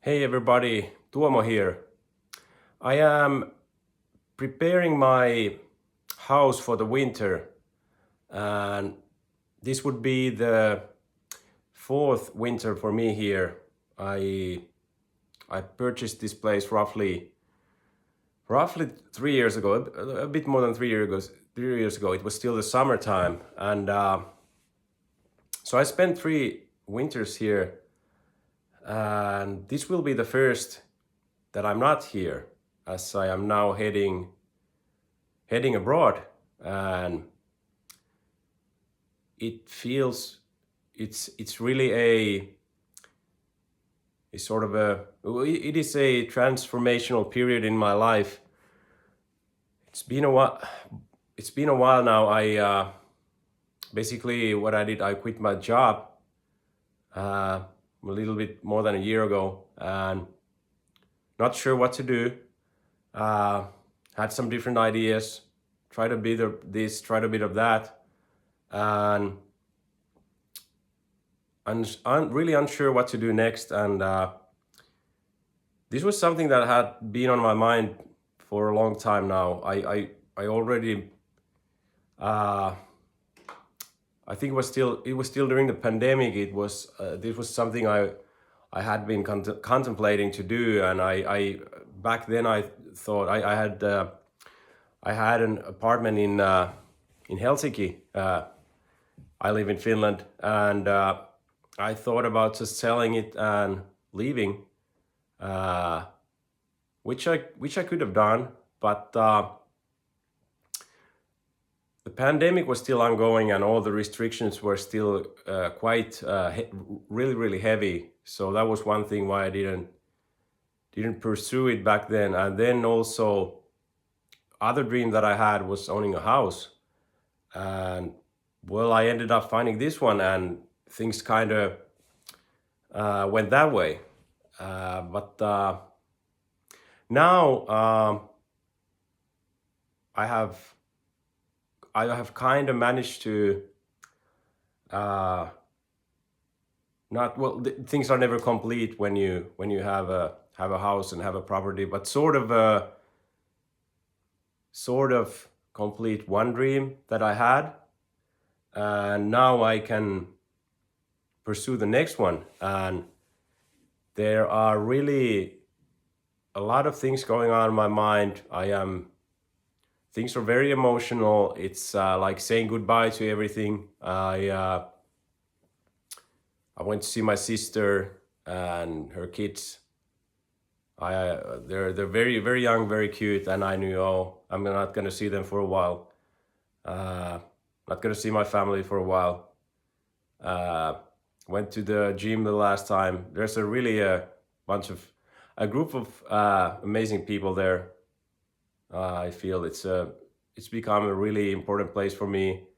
Hey everybody, Tuomo here. I am preparing my house for the winter, and this would be the fourth winter for me here. I I purchased this place roughly 3 years ago, a bit more than 3 years ago. 3 years ago, it was still the summertime, and so I spent 3 winters here, and this will be the first that I'm not here, as I am now heading abroad, and it feels it's really a sort of it is a transformational period in my life. It's been a while. It's been a while now. I basically what I did. I quit my job a little bit more than a year ago, and not sure what to do. Uh, had some different ideas. Tried a bit of this. Tried a bit of that, and I'm really unsure what to do next. And this was something that had been on my mind for a long time now. I already uh, I think it was still during the pandemic. It was this was something I had been contemplating to do, and I back then I thought I had an apartment in Helsinki. I live in Finland, and I thought about just selling it and leaving, uh, which I could have done, but the pandemic was still ongoing, and all the restrictions were still quite really heavy. So that was one thing why I didn't pursue it back then. And then also, other dream that I had was owning a house, and well, I ended up finding this one, and things kind of went that way. But now I have I have kind of managed to uh, not well. Things are never complete when you have a house and have a property, but sort of complete one dream that I had, and now I can pursue the next one. And there are really a lot of things going on in my mind. Things are very emotional. It's like saying goodbye to everything. I went to see my sister and her kids. They're very young, very cute, and I knew, oh, I'm not gonna see them for a while. Uh, Not gonna see my family for a while. Uh, Went to the gym the last time. There's bunch of a group of amazing people there. I feel it's become a really important place for me.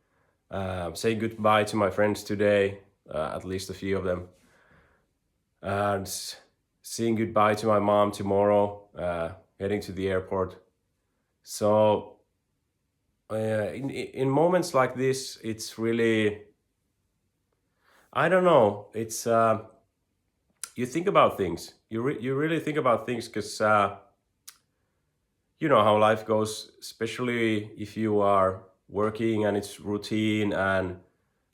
Saying goodbye to my friends today, at least a few of them, and saying goodbye to my mom tomorrow, heading to the airport. So in moments like this, it's really, I don't know. It's you think about things. You really think about things, because you know how life goes, especially if you are working and it's routine, and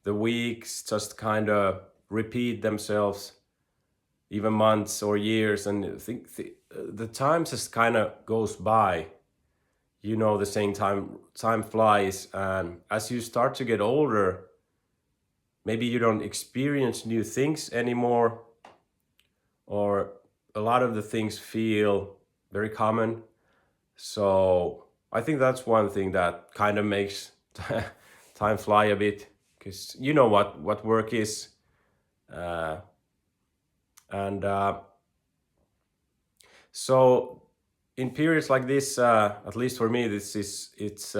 the weeks just kind of repeat themselves, even months or years, and the time just kind of goes by. You know, the same time flies, and as you start to get older, maybe you don't experience new things anymore, or a lot of the things feel very common. So I think that's one thing that kind of makes time fly a bit, because you know what work is, uh, and so in periods like this, at least for me, it's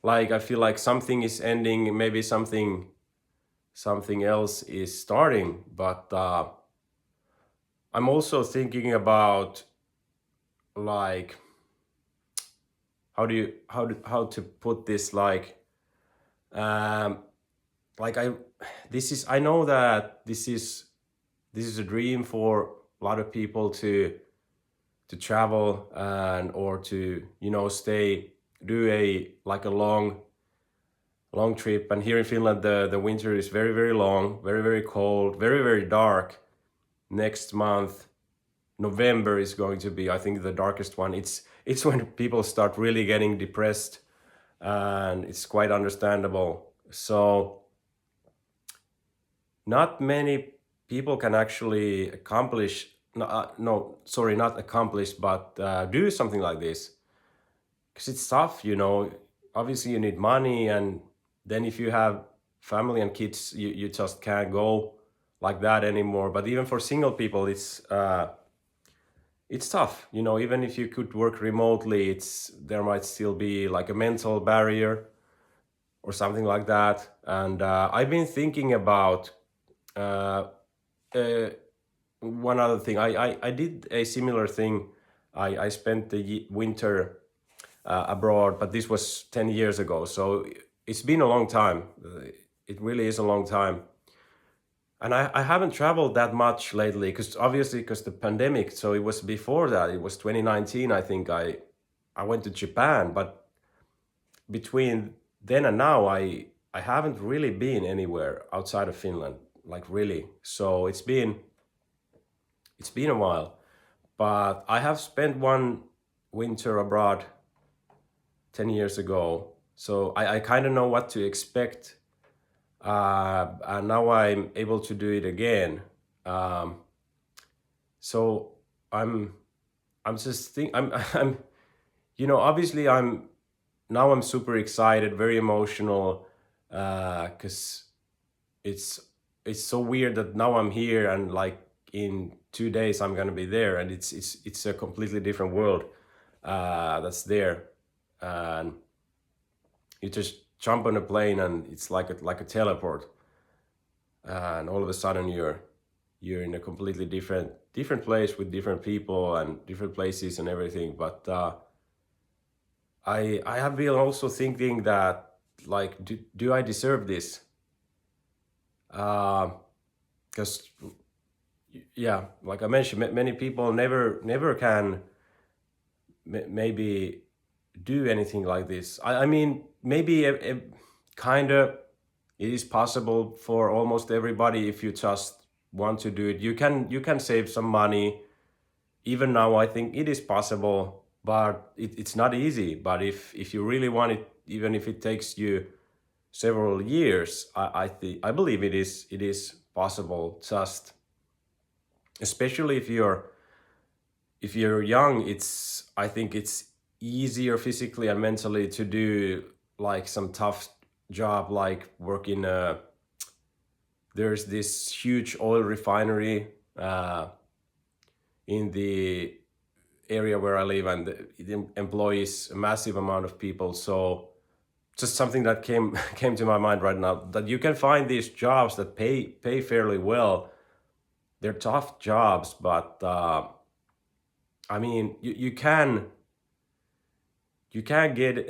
like I feel like something is ending, maybe something else is starting, but I'm also thinking about, like, how to put this, um like I this is I know that this is a dream a lot of people to travel and or to stay, do a like a long trip. And here in Finland, the winter is very very long, very very cold, very very dark. Next month, November, is going to be, I think, the darkest one. It's when people start really getting depressed, and it's quite understandable. So not many people can actually accomplish, no, sorry, not accomplish, but do something like this, because it's tough, obviously you need money, and then if you have family and kids, you just can't go like that anymore. But even for single people, it's tough, even if you could work remotely, there might still be like a mental barrier or something like that. And I've been thinking about uh, uh, one other thing. I did a similar thing. I spent the winter abroad, but this was 10 years ago. So it's been a long time. It really is a long time. And I haven't traveled that much lately, because the pandemic. So it was before that. It was 2019, I think. I went to Japan, but between then and now, I haven't really been anywhere outside of Finland, like really. So it's been a while. But I have spent one winter abroad 10 years ago. So I kind of know what to expect. And now I'm able to do it again. Um, so I'm I'm just think I'm obviously I'm super excited, very emotional, because it's it's so weird that now I'm here, and like in 2 days I'm gonna be there, and it's a completely different world that's there. And you just jump on a plane, and it's like a teleport, and all of a sudden you're in a completely different place with different people and different places and everything. But I have been also thinking that, like, do I deserve this? Because yeah, like I mentioned, many people never can maybe do anything like this. I mean, maybe a kind of, it is possible for almost everybody if you just want to do it. You can save some money. Even now, I think it is possible, but it's not easy. But if you really want it, even if it takes you several years, I believe it is possible. Just especially if you're young, I think it's easier physically and mentally to do like some tough job, like work in a there's this huge oil refinery in the area where I live, and it employs a massive amount of people. So just something that came came to my mind right now, that you can find these jobs that pay fairly well. They're tough jobs, but I mean, you can get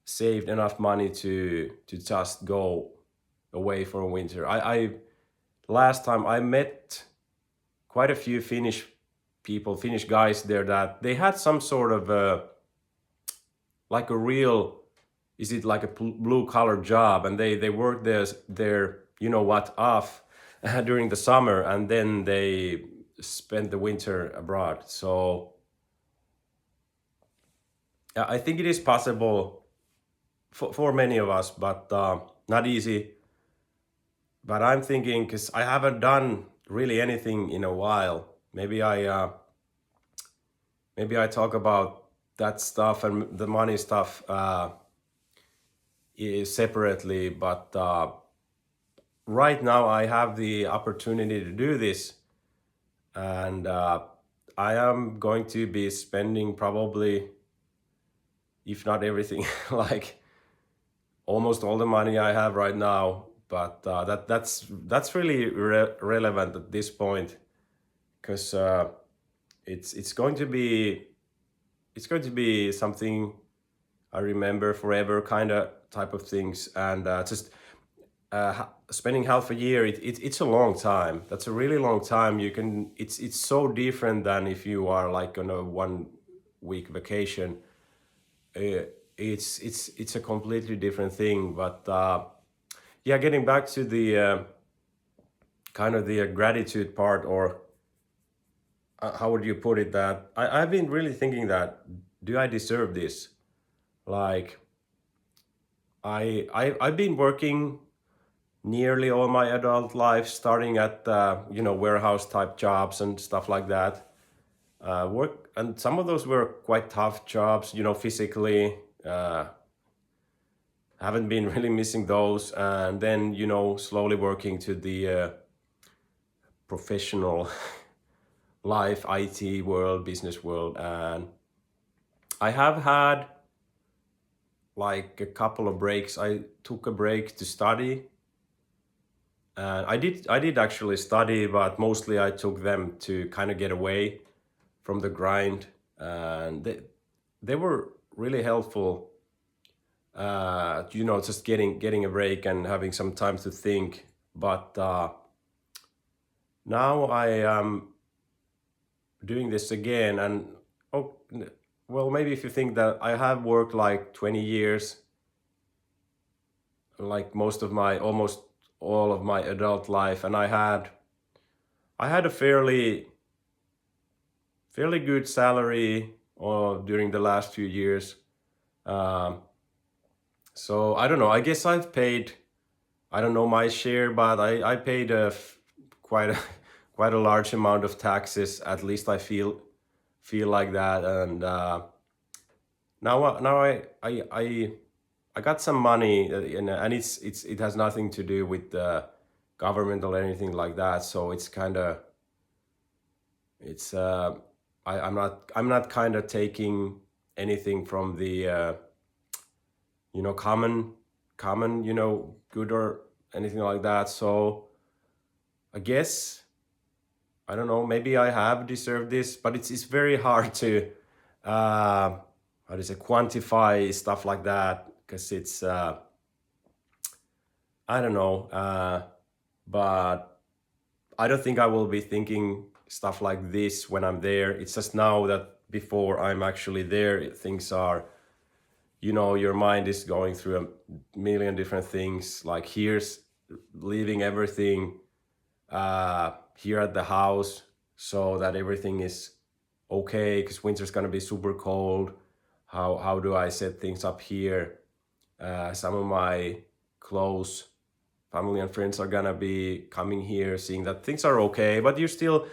saved enough money to just go away for a winter. I last time I met quite a few Finnish guys there, that they had some sort of like a real, is it like a blue collar job, and they worked their off during the summer, and then they spent the winter abroad. So I think it is possible for many of us, but not easy. But I'm thinking, because I haven't done really anything in a while. Maybe I talk about that stuff and the money stuff separately. But right now I have the opportunity to do this, and I am going to be spending probably, if not everything, like almost all the money I have right now. But that's really relevant at this point, because it's going to be something I remember forever, kind of type of things. And just spending half a year, it's a long time. That's a really long time. You can it's so different than if you are like on a 1 week vacation. uh, it's a completely different thing. But yeah, getting back to the kind of the gratitude part, or how would you put it, that I've been really thinking that, do I deserve this? Like, I've been working nearly all my adult life, starting at warehouse type jobs and stuff like that. Work, and some of those were quite tough jobs, physically. Haven't been really missing those, and then slowly working to the professional life, IT world, business world. And I have had like a couple of breaks. I took a break to study, and I did actually study, but mostly I took them to kind of get away from the grind. And they were really helpful, just getting a break and having some time to think. But now I am doing this again. And oh, well, maybe if you think that I have worked like 20 years, like almost all of my adult life, and I had a fairly good salary during the last few years. Um, so I don't know. I guess I've paid, I don't know my share, but I paid quite a quite a large amount of taxes. At least I feel like that. And now I got some money, and it has nothing to do with the government or anything like that. So it's kind of it's I'm not kind of taking anything from the common good or anything like that. So I guess, I don't know, maybe I have deserved this, but it's very hard to uh how to say, quantify stuff like that, because it's I don't know. But I don't think I will be thinking stuff like this when I'm there. It's just now that before I'm actually there, things are, your mind is going through a million different things. Like, here's leaving everything here at the house so that everything is okay, because winter's gonna be super cold. How do I set things up here? Some of my close family and friends are gonna be coming here, seeing that things are okay, but you still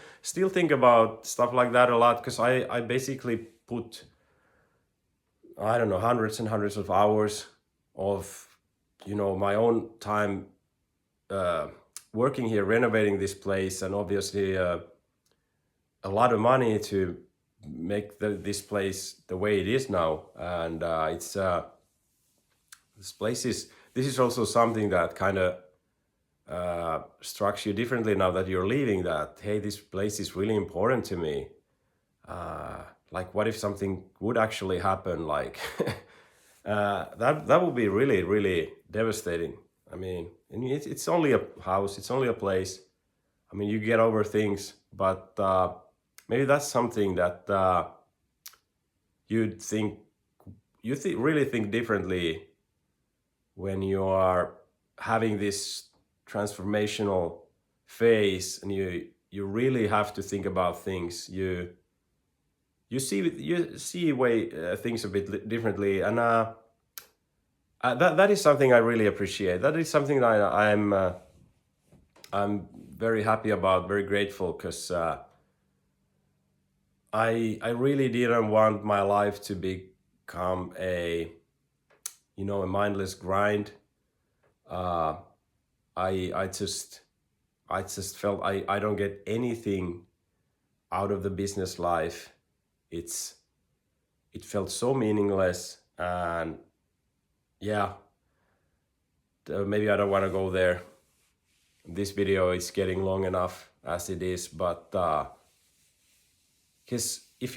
think about stuff like that a lot, because I basically put, I don't know, hundreds and hundreds of hours of my own time uh, working here, renovating this place, and obviously a lot of money to make this place the way it is now. And it's this is also something that kind of strikes you differently now that you're leaving, that, hey, this place is really important to me. Like, what if something would actually happen? Like, that would be really, really devastating. I mean, and it's only a house, it's only a place. I mean, you get over things, but maybe that's something that you'd think really think differently when you are having this transformational phase, and you really have to think about things. You see way things a bit differently. And that is something I really appreciate. That is something that I'm very happy about, very grateful, because I really didn't want my life to become a mindless grind. uh I just felt I don't get anything out of the business life. It felt so meaningless. And yeah, maybe I don't want to go there. This video is getting long enough as it is. But because if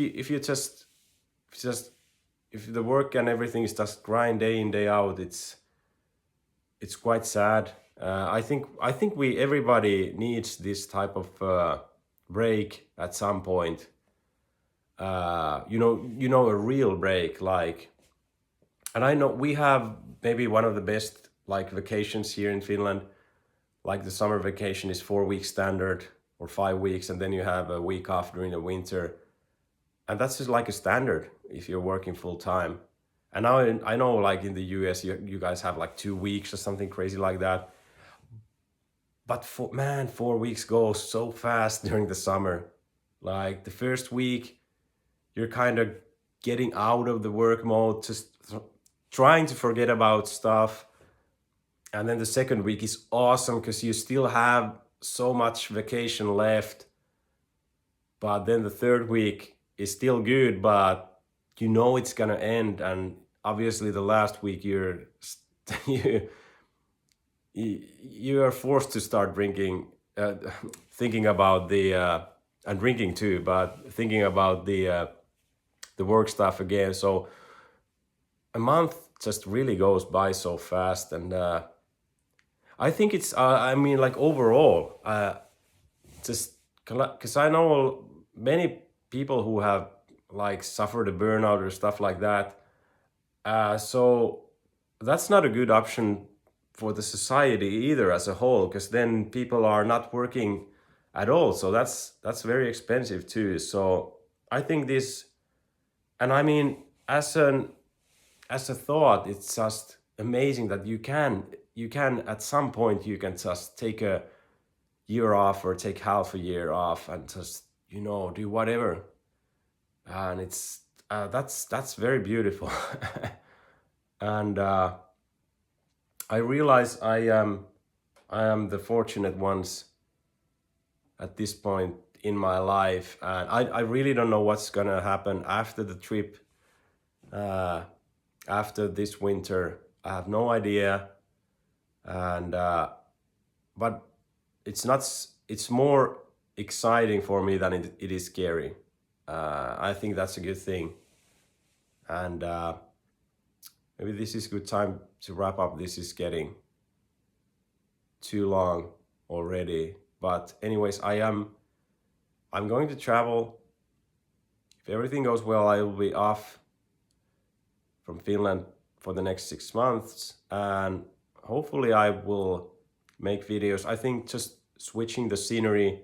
the work and everything is just grind day in day out, it's quite sad. I think everybody needs this type of break at some point. A real break, like, and I know we have maybe one of the best like vacations here in Finland. Like the summer vacation is 4 weeks standard or 5 weeks, and then you have a week off during the winter, and that's just like a standard if you're working full time. And now I know like in the US you guys have like 2 weeks or something crazy like that. But for man, 4 weeks go so fast during the summer. Like the first week, you're kind of getting out of the work mode, just trying to forget about stuff. And then the second week is awesome because you still have so much vacation left. But then the third week is still good, but you know it's gonna end. And obviously, the last week you you are forced to start drinking, thinking about and drinking too, but thinking about the work stuff again. So a month just really goes by so fast, and I think it's I mean like overall, just because I know many people who have like suffered a burnout or stuff like that. So that's not a good option for the society either as a whole, because then people are not working at all. So that's very expensive too. So I think this, and I mean, as a thought, it's just amazing that you can at some point you can just take a year off or take half a year off and just do whatever, and it's that's very beautiful. And I realize I am the fortunate ones at this point in my life, and I really don't know what's gonna happen after the trip, uh, after this winter. I have no idea, and but it's more exciting for me than it is scary. I think that's a good thing, and maybe this is good time to wrap up. This is getting too long already, but anyways, I'm going to travel. If everything goes well, I will be off from Finland for the next 6 months, and hopefully I will make videos. I think just switching the scenery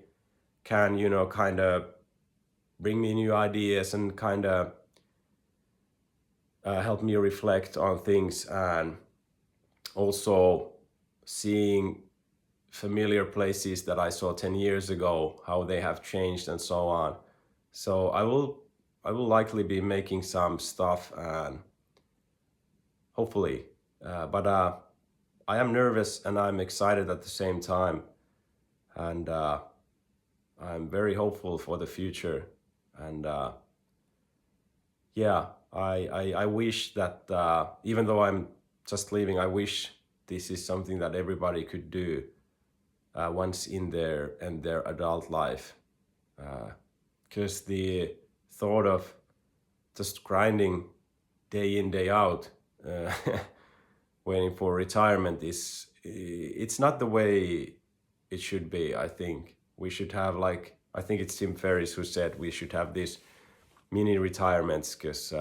can, kind of bring me new ideas and kind of help me reflect on things, and also seeing familiar places that I saw 10 years ago, how they have changed and so on. So I will likely be making some stuff, and hopefully, but I am nervous and I'm excited at the same time, and I'm very hopeful for the future. And yeah, I wish that even though I'm just leaving, I wish this is something that everybody could do once in their adult life, because the thought of just grinding day in day out, uh, waiting for retirement it's not the way it should be. I think we should have, like, I think it's Tim Ferriss who said we should have these mini retirements, because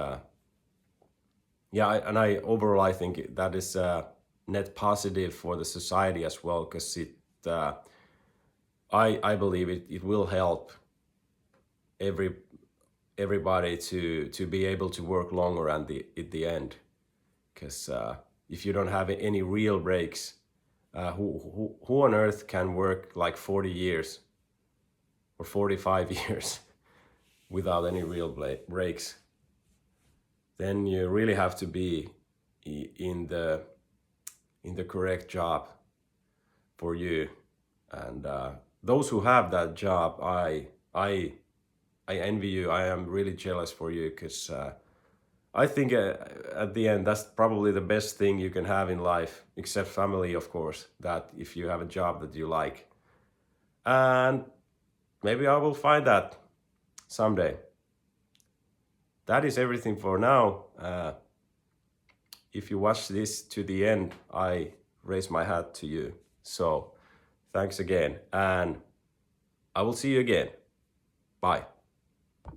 yeah, and I overall I think that is net positive for the society as well, because uh, I believe it will help every everybody to be able to work longer at the end, because if you don't have any real breaks, who on earth can work like 40 years or 45 years without any real breaks? Then you really have to be in the correct job for you. And those who have that job, I envy you. I am really jealous for you, because I think at the end that's probably the best thing you can have in life, except family, of course. That if you have a job that you like, and maybe I will find that someday. That is everything for now. If you watch this to the end, I raise my hat to you. So thanks again, and I will see you again. Bye.